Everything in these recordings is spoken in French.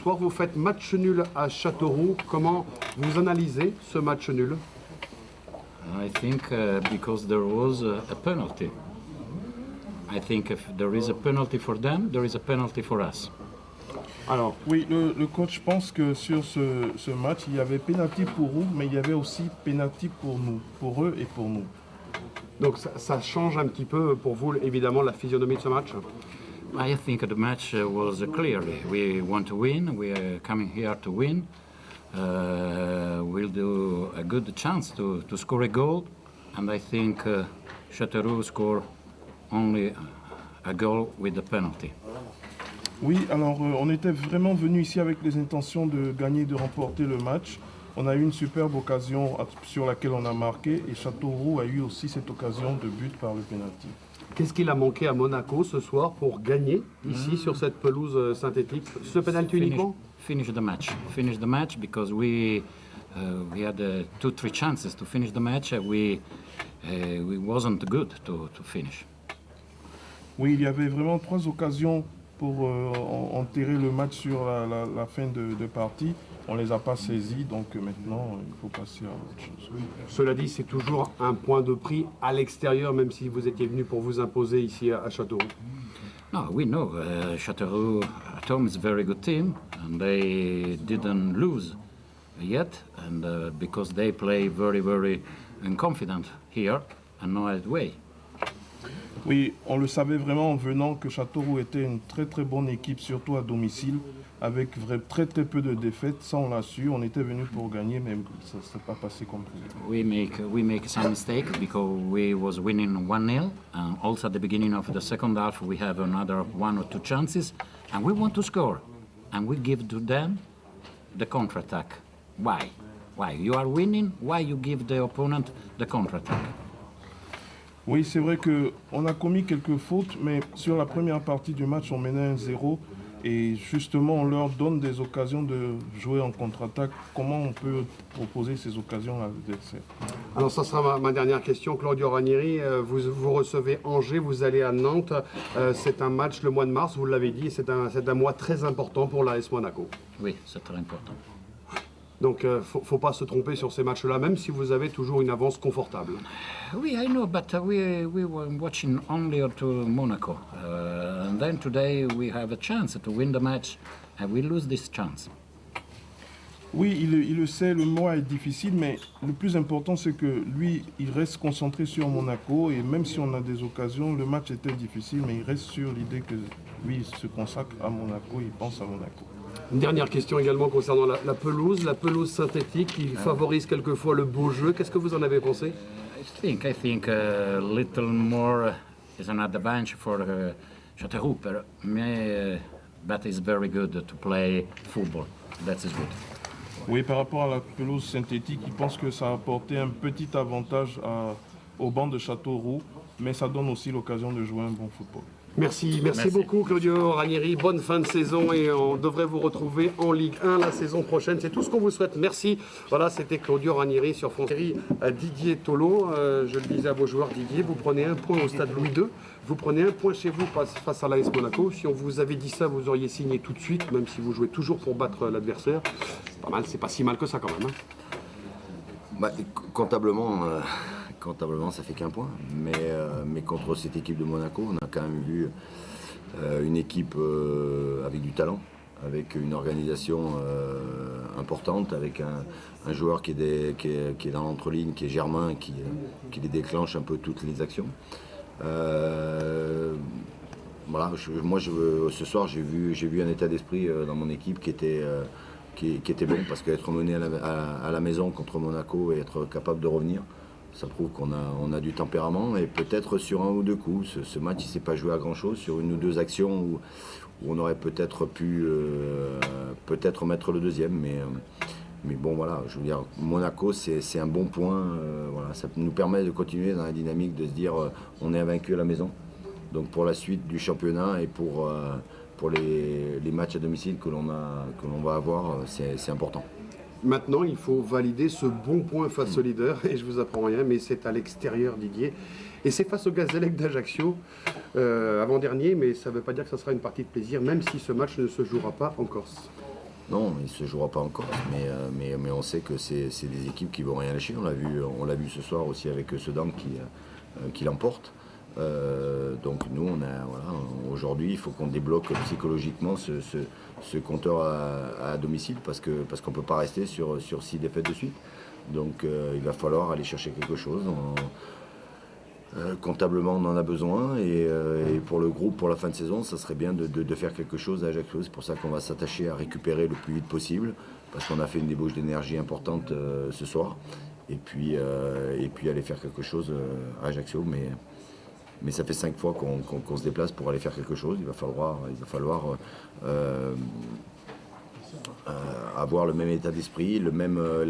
soir. Vous faites match nul à Châteauroux. Comment vous analysez ce match nul? I think because there was a penalty. I think if there is a penalty for them, there is a penalty for us. Alors, oui, le coach pense que sur ce match, il y avait pénalty pour eux, mais il y avait aussi pénalty pour nous, pour eux et pour nous. Donc ça change un petit peu pour vous, évidemment, la physionomie de ce match? I think the match was clear. We want to win. We are coming here to win. We'll do a good chance to score a goal, and I think Châteauroux score only a goal with the penalty. Oui, alors on était vraiment venu ici avec les intentions de gagner, de remporter le match. On a eu une superbe occasion sur laquelle on a marqué et Châteauroux a eu aussi cette occasion de but par le penalty. Qu'est-ce qu'il a manqué à Monaco ce soir pour gagner ici sur cette pelouse synthétique? Ce penalty uniquement? Finish the match. Finish the match because we had 2-3 chances to finish the match. We wasn't good to finish. Oui, il y avait vraiment 3 occasions pour enterrer le match sur la fin de partie. On ne les a pas saisies, donc maintenant il faut passer à autre chose. Cela dit, c'est toujours un point de prix à l'extérieur, même si vous étiez venu pour vous imposer ici à Châteauroux. No, we know Châteauroux at home is a very good team, and they didn't lose yet, and because they play very, very confident here and no other way. Oui, on le savait vraiment en venant que Châteauroux était une très très bonne équipe, surtout à domicile, avec très très peu de défaites. Ça, on l'a su. On était venu pour gagner, mais ça ne s'est pas passé comme prévu. We make some mistake because we was winning 1-0, and also at the beginning of the second half we have another 1 or 2 chances, and we want to score, and we give to them the counter-attack. Why? Why? You are winning. Why you give the opponent the counter-attack? Oui, c'est vrai qu'on a commis quelques fautes, mais sur la première partie du match, on menait 1-0. Et justement, on leur donne des occasions de jouer en contre-attaque. Comment on peut proposer ces occasions à l'adversaire? Alors ça sera ma dernière question. Claudio Ranieri, vous recevez Angers, vous allez à Nantes. C'est un match le mois de mars, vous l'avez dit, c'est un mois très important pour l'AS Monaco. Oui, c'est très important. Donc, faut pas se tromper sur ces matchs-là, même si vous avez toujours une avance confortable. Oui, I know, but we were watching only to Monaco. And then today we have a chance to win the match, and we lose this chance. Oui, il le sait, le mois est difficile, mais le plus important, c'est que lui, il reste concentré sur Monaco. Et même si on a des occasions, le match était difficile, mais il reste sur l'idée que lui, il se consacre à Monaco, il pense à Monaco. Une dernière question également concernant la pelouse synthétique qui favorise quelquefois le beau jeu. Qu'est-ce que vous en avez pensé? I think a little more is an advantage for Châteauroux, but it's very good to play football. That is good. Oui, par rapport à la pelouse synthétique, il pense que ça a apporté un petit avantage au banc de Châteauroux, mais ça donne aussi l'occasion de jouer un bon football. Merci beaucoup Claudio Ranieri, bonne fin de saison et on devrait vous retrouver en Ligue 1 la saison prochaine, c'est tout ce qu'on vous souhaite, merci. Voilà, c'était Claudio Ranieri sur France Série. Didier Tolo, je le disais à vos joueurs, Didier, vous prenez 1 point au stade Louis II, vous prenez 1 point chez vous face à l'AS Monaco. Si on vous avait dit ça, vous auriez signé tout de suite, même si vous jouez toujours pour battre l'adversaire. Pas mal, c'est pas si mal que ça quand même. Bah, comptablement, ça fait qu'1 point. Mais contre cette équipe de Monaco, on a quand même vu une équipe avec du talent, avec une organisation importante, avec un joueur qui est dans l'entreligne, qui est Germain, qui les déclenche un peu toutes les actions. Voilà, ce soir, j'ai vu un état d'esprit dans mon équipe qui était bon, parce qu'être mené à la maison contre Monaco et être capable de revenir, ça prouve qu'on a du tempérament. Et peut-être sur 1 ou 2 coups, ce match il ne s'est pas joué à grand chose, sur 1 ou 2 actions où on aurait peut-être pu mettre le deuxième, mais bon voilà, je veux dire, Monaco c'est un bon point, voilà, ça nous permet de continuer dans la dynamique de se dire on est invaincu à la maison, donc pour la suite du championnat et pour les matchs à domicile que l'on va avoir, c'est important. Maintenant, il faut valider ce bon point face au leader, et je vous apprends rien, mais c'est à l'extérieur, Didier. Et c'est face au Gazélec d'Ajaccio, avant-dernier, mais ça ne veut pas dire que ça sera une partie de plaisir, même si ce match ne se jouera pas en Corse. Non, il ne se jouera pas encore, mais on sait que c'est des équipes qui vont rien lâcher. On l'a vu ce soir aussi avec Sedan qui l'emporte. Donc nous, voilà, aujourd'hui, il faut qu'on débloque psychologiquement ce compteur à domicile parce qu'on ne peut pas rester sur 6 défaites de suite. Donc il va falloir aller chercher quelque chose. Comptablement, on en a besoin et pour le groupe, pour la fin de saison, ça serait bien de faire quelque chose à Ajaccio. C'est pour ça qu'on va s'attacher à récupérer le plus vite possible parce qu'on a fait une débauche d'énergie importante ce soir et puis aller faire quelque chose à Ajaccio. Mais ça fait 5 fois qu'on se déplace pour aller faire quelque chose. Il va falloir avoir le même état d'esprit, la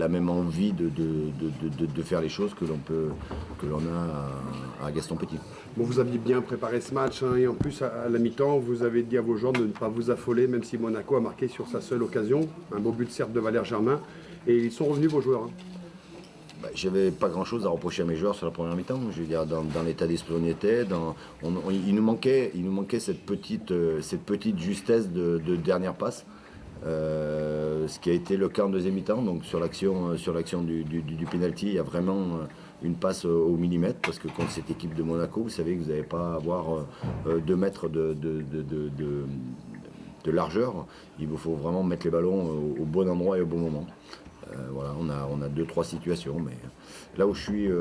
même envie de faire les choses que l'on a à Gaston Petit. Bon, vous aviez bien préparé ce match hein, et en plus à la mi-temps, vous avez dit à vos joueurs de ne pas vous affoler, même si Monaco a marqué sur sa seule occasion. Un beau but certes de Valère Germain. Et ils sont revenus vos joueurs. Hein. J'avais pas grand-chose à reprocher à mes joueurs sur la première mi-temps. Je veux dire, dans l'état d'esprit où on était, il nous manquait cette petite justesse de dernière passe. Ce qui a été le cas en deuxième mi-temps. Donc sur l'action du penalty, il y a vraiment une passe au millimètre parce que contre cette équipe de Monaco, vous savez que vous n'allez pas avoir 2 mètres de largeur. Il vous faut vraiment mettre les ballons au bon endroit et au bon moment. Voilà, on a 2-3 situations, mais là où je suis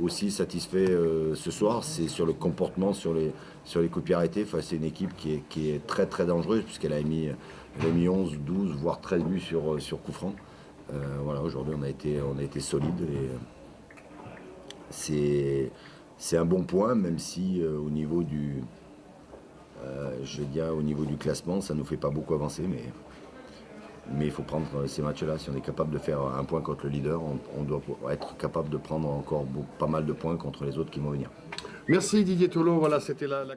aussi satisfait ce soir, c'est sur le comportement, sur les coups de pied arrêtés. Enfin, c'est une équipe qui est très très dangereuse puisqu'elle a mis 11, 12, voire 13 buts sur coup franc. Voilà, aujourd'hui on a été solide et c'est un bon point, même si au niveau du classement, ça ne nous fait pas beaucoup avancer, mais il faut prendre ces matchs-là. Si on est capable de faire un point contre le leader, on doit être capable de prendre encore pas mal de points contre les autres qui vont venir. Merci Didier Tolo. Voilà, c'était la